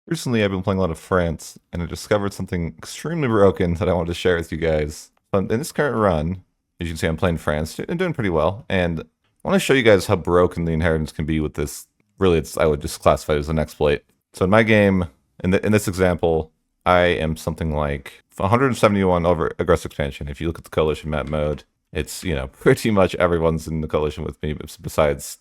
Recently, I've been playing a lot of France, and I discovered something extremely broken that I wanted to share with you guys. In this current run, as you can see, I'm playing France. I'm doing pretty well, and I want to show you guys how broken the inheritance can be with this. Really, I would just classify it as an exploit. So in my game, in this example, I am something like 171 over aggressive expansion. If you look at the coalition map mode, it's, pretty much everyone's in the coalition with me, besides,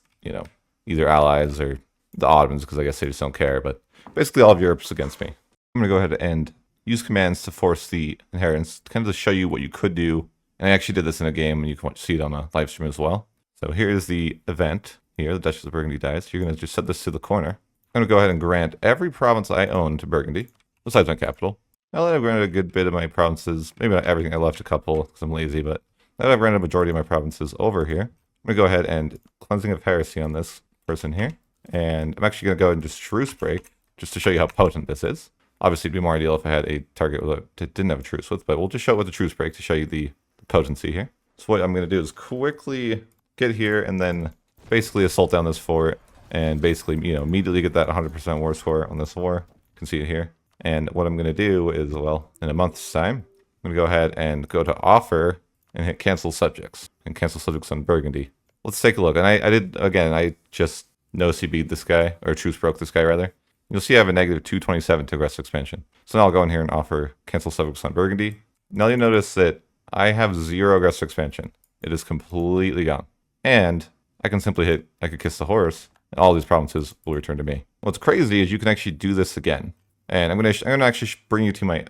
either allies or the Ottomans, because I guess they just don't care, but basically all of Europe's against me. I'm going to go ahead and use commands to force the inheritance, kind of to show you what you could do. And I actually did this in a game, and you can see it on a live stream as well. So here is the event. Here, the Duchess of Burgundy dies. You're going to just set this to the corner. I'm going to go ahead and grant every province I own to Burgundy, besides my capital. Now that I've granted a good bit of my provinces, maybe not everything, I left a couple because I'm lazy, but now that I've granted a majority of my provinces over here, I'm going to go ahead and cleansing of heresy on this person here. And I'm actually going to go and just truce break, just to show you how potent this is. Obviously, it'd be more ideal if I had a target that didn't have a truce with, but we'll just show it with the truce break to show you the potency here. So what I'm going to do is quickly get here and then basically assault down this fort and basically, immediately get that 100% war score on this war. You can see it here. And what I'm going to do is, well, in a month's time, I'm going to go ahead and go to offer and hit cancel subjects and cancel subjects on Burgundy. Let's take a look. And I just no CB'd this guy, or truce broke this guy rather. You'll see I have a negative 227 to aggressive expansion. So now I'll go in here and offer cancel subjects on Burgundy. Now you'll notice that I have 0 aggressive expansion. It is completely gone. And I can simply I could kiss the horse, and all these provinces will return to me. What's crazy is you can actually do this again. And I'm gonna actually bring you to my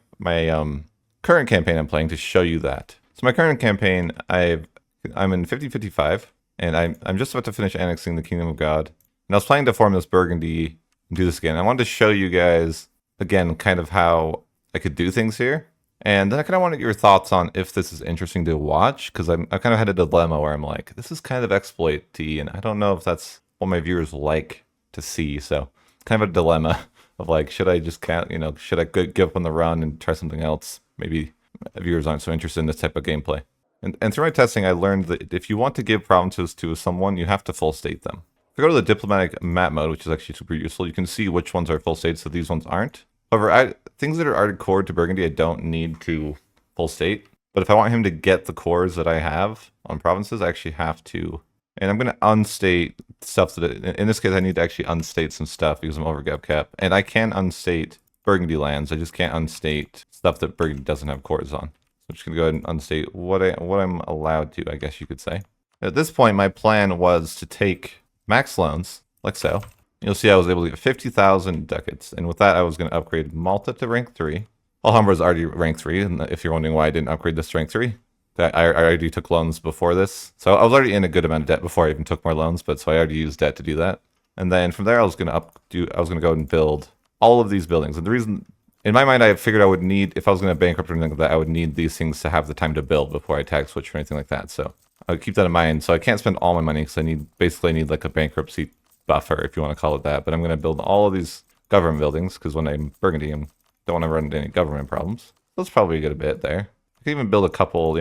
current campaign I'm playing to show you that. So my current campaign, I'm in 50-55, and I'm just about to finish annexing the Kingdom of God. And I was planning to form this Burgundy and do this again. I wanted to show you guys, again, kind of how I could do things here. And then I kind of wanted your thoughts on if this is interesting to watch, because I kind of had a dilemma where I'm like, this is kind of exploit-y, and I don't know if that's what my viewers like to see. So kind of a dilemma of like, should I just should I give up on the run and try something else? Maybe viewers aren't so interested in this type of gameplay. And through my testing, I learned that if you want to give provinces to someone, you have to full state them. If you go to the diplomatic map mode, which is actually super useful, you can see which ones are full states, so these ones aren't. However, things that are already core to Burgundy, I don't need to full state. But if I want him to get the cores that I have on provinces, I actually have to. And I'm going to unstate stuff in this case, I need to actually unstate some stuff because I'm over gov cap. And I can unstate Burgundy lands. I just can't unstate stuff that Burgundy doesn't have cores on. So I'm just going to go ahead and unstate what I'm allowed to, I guess you could say. At this point, my plan was to take max loans, like so. You'll see I was able to get 50,000 ducats, and with that I was going to upgrade Malta to rank 3. Alhambra is already rank 3, and if you're wondering why I didn't upgrade this to rank 3, I already took loans before this. So I was already in a good amount of debt before I even took more loans, but so I already used debt to do that. And then from there I was going to go and build all of these buildings. And the reason, in my mind, I figured I would need, if I was going to bankrupt or anything like that, I would need these things to have the time to build before I tag switch or anything like that. So I would keep that in mind. So I can't spend all my money because I need like a bankruptcy buffer, if you want to call it that. But I'm going to build all of these government buildings because when I'm Burgundy, I don't want to run into any government problems. So that's probably a good bit there. I can even build a couple,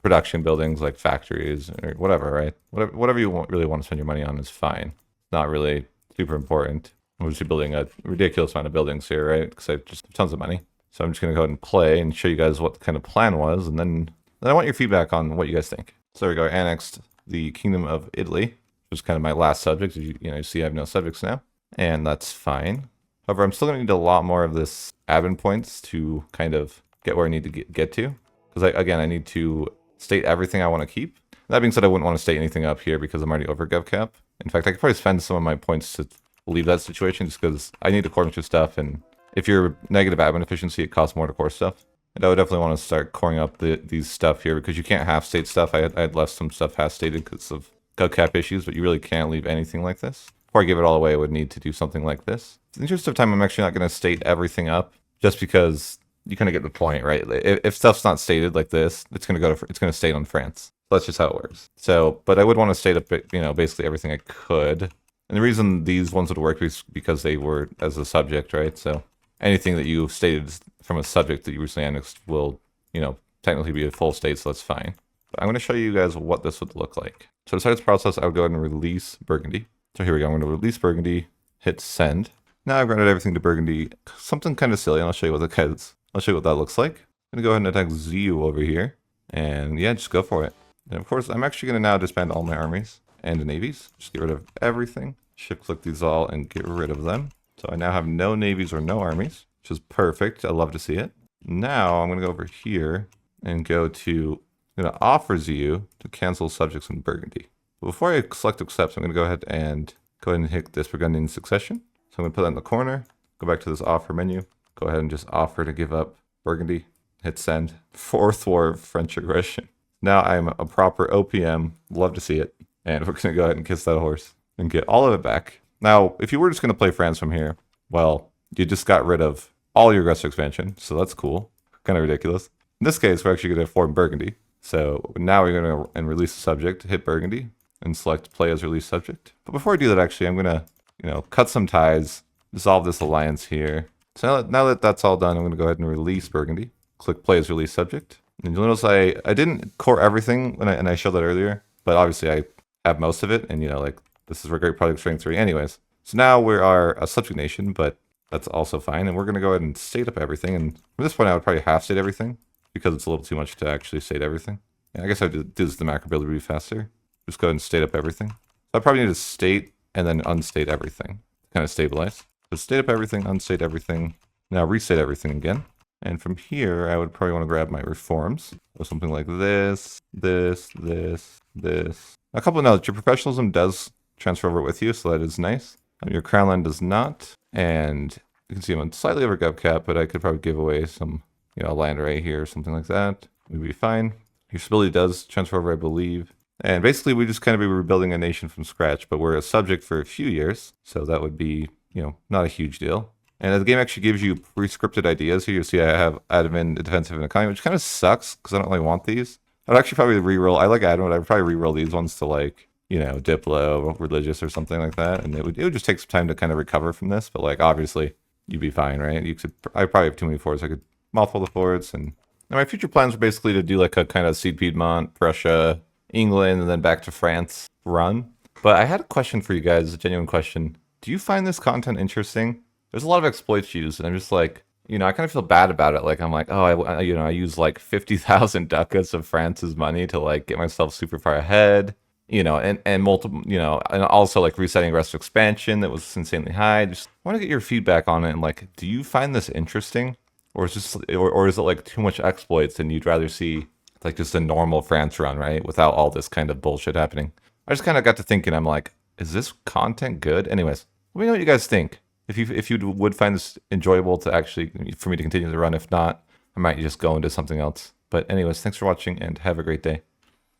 production buildings like factories or whatever, right? Whatever you really want to spend your money on is fine. It's not really super important. I'm just building a ridiculous amount of buildings here, right? Because I just have tons of money. So I'm just going to go ahead and play and show you guys what the kind of plan was. And then I want your feedback on what you guys think. So there we go. I annexed the Kingdom of Italy, which is kind of my last subject. You see I have no subjects now, and that's fine. However, I'm still going to need a lot more of this admin points to kind of get where I need to get to. Because I need to state everything I want to keep. That being said, I wouldn't want to state anything up here because I'm already over gov cap. In fact, I could probably spend some of my points to leave that situation just because I need to core bunch of stuff. And if you're negative admin efficiency, it costs more to core stuff. And I would definitely want to start coring up these stuff here because you can't half state stuff. I had left some stuff half stated because of gov cap issues, but you really can't leave anything like this. Before I give it all away, I would need to do something like this. In the interest of time, I'm actually not going to state everything up just because you kind of get the point, right? If stuff's not stated like this, it's going to state on France. So that's just how it works. So, but I would want to state up, basically everything I could. And the reason these ones would work is because they were as a subject, right? So anything that you stated from a subject that you recently annexed will, technically be a full state, so that's fine. But I'm going to show you guys what this would look like. So to start this process, I would go ahead and release Burgundy. So here we go. I'm going to release Burgundy, hit send. Now I've granted everything to Burgundy. Something kind of silly, and I'll show you I'll show you what that looks like. I'm gonna go ahead and attack ZU over here. And yeah, just go for it. And of course, I'm actually gonna now disband all my armies and navies. Just get rid of everything. Shift click these all and get rid of them. So I now have no navies or no armies, which is perfect. I love to see it. Now I'm gonna go over here and I'm gonna offer ZU to cancel subjects in Burgundy. But before I select accept, I'm gonna go ahead and hit this Burgundian succession. So I'm gonna put that in the corner, go back to this offer menu, go ahead and just offer to give up Burgundy, hit send. Fourth war of French aggression. Now I'm a proper OPM, love to see it. And we're gonna go ahead and kiss that horse and get all of it back. Now, if you were just gonna play France from here, well, you just got rid of all your aggressive expansion, so that's cool. Kind of ridiculous. In this case, we're actually gonna form Burgundy. So now we're gonna release the subject, hit Burgundy, and select play as release subject. But before I do that, actually, I'm gonna cut some ties, dissolve this alliance here. So now that that's all done, I'm gonna go ahead and release Burgundy. Click play as release subject. And you'll notice I didn't core everything and I showed that earlier, but obviously I have most of it, and like this is a great project strength 3 anyways. So now we are a subject nation, but that's also fine. And we're gonna go ahead and state up everything. And from this point I would probably half state everything because it's a little too much to actually state everything. And I guess I would do this the macro build to be faster. Just go ahead and state up everything. So I probably need to state and then unstate everything. Kind of stabilize. So state up everything, unstate everything. Now restate everything again. And from here, I would probably want to grab my reforms. Or something like this, this. A couple of notes, your professionalism does transfer over with you, so that is nice. Your crown land does not. And you can see I'm slightly over gov cap, but I could probably give away some, land right here or something like that. We'd be fine. Your stability does transfer over, I believe. And basically, we just kind of be rebuilding a nation from scratch, but we're a subject for a few years. So that would be, not a huge deal. And the game actually gives you pre-scripted ideas here. You see I have admin, defensive, and economy, which kind of sucks because I don't really want these. I'd actually probably reroll. I like admin, but I'd probably reroll these ones to like, Diplo, religious, or something like that. And it would just take some time to kind of recover from this. But like, obviously, you'd be fine, right? I probably have too many forts. I could mouthful the forts. And my future plans were basically to do like a kind of Seed Piedmont, Prussia, England, and then back to France run. But I had a question for you guys, a genuine question. Do you find this content interesting? There's a lot of exploits used, and I'm just like, I kind of feel bad about it. Like, I'm like, oh, I use like 50,000 ducats of France's money to like get myself super far ahead, and multiple, and also like resetting aggressive expansion that was insanely high. Just want to get your feedback on it, and like, do you find this interesting, or is it like too much exploits, and you'd rather see like just a normal France run, right, without all this kind of bullshit happening? I just kind of got to thinking, I'm like, is this content good? Anyways, let me know what you guys think. If you would find this enjoyable for me to continue the run. If not, I might just go into something else. But anyways, thanks for watching and have a great day.